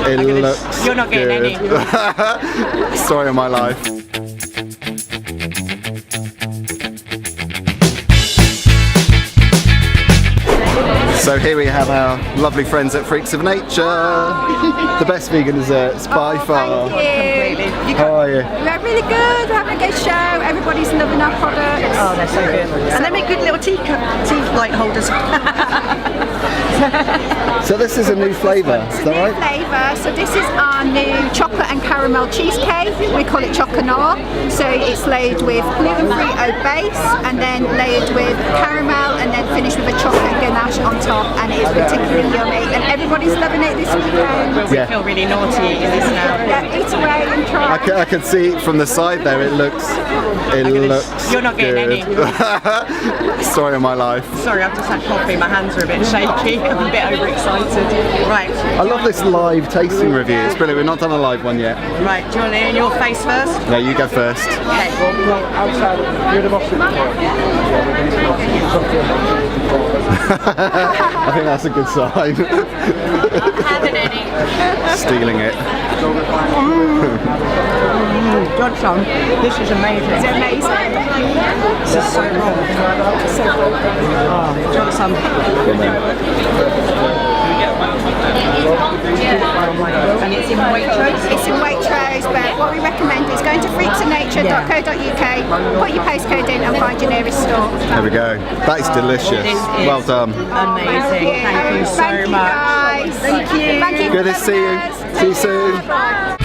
It looks You're not getting good. any. Story of my life. So here we have our lovely friends at Freaks of Nature. The best vegan desserts by far. Thank you. How are you? We're really good, we're having a good show, everybody's loving our products. Oh, they're so good. And they make good little tea light holders. So this is a new flavour, is that right? Flavour. So this is our new chocolate and caramel cheesecake. We call it Choc Awe. So it's layered with gluten-free oat base and then layered with caramel and then finished with a chocolate ganache on top, and it is particularly yummy and everybody's loving it this weekend. We feel really naughty eating this now. Yeah, eat away and try. I can see from the side there, it looks You're not getting any. Story of my life. Sorry, I've just had coffee, my hands are a bit shaky, I'm a bit overexcited. Right. I love this live tasting review, it's brilliant, we've not done a live one yet. Right, do you want it in your face first? No, you go first. Okay. I think that's a good sign. Not having any. Stealing it. Johnson, this is amazing. It's amazing. This is so wrong. So good. Oh, Johnson. And it's in Waitrose? It's in Waitrose, but what we recommend is going to freaksofnature.co.uk, put your postcode in and find your nearest store. There we go. That is delicious. Well done. Amazing. Thank you so much. Guys. Thank you. Thank you. Good to see you. See you soon.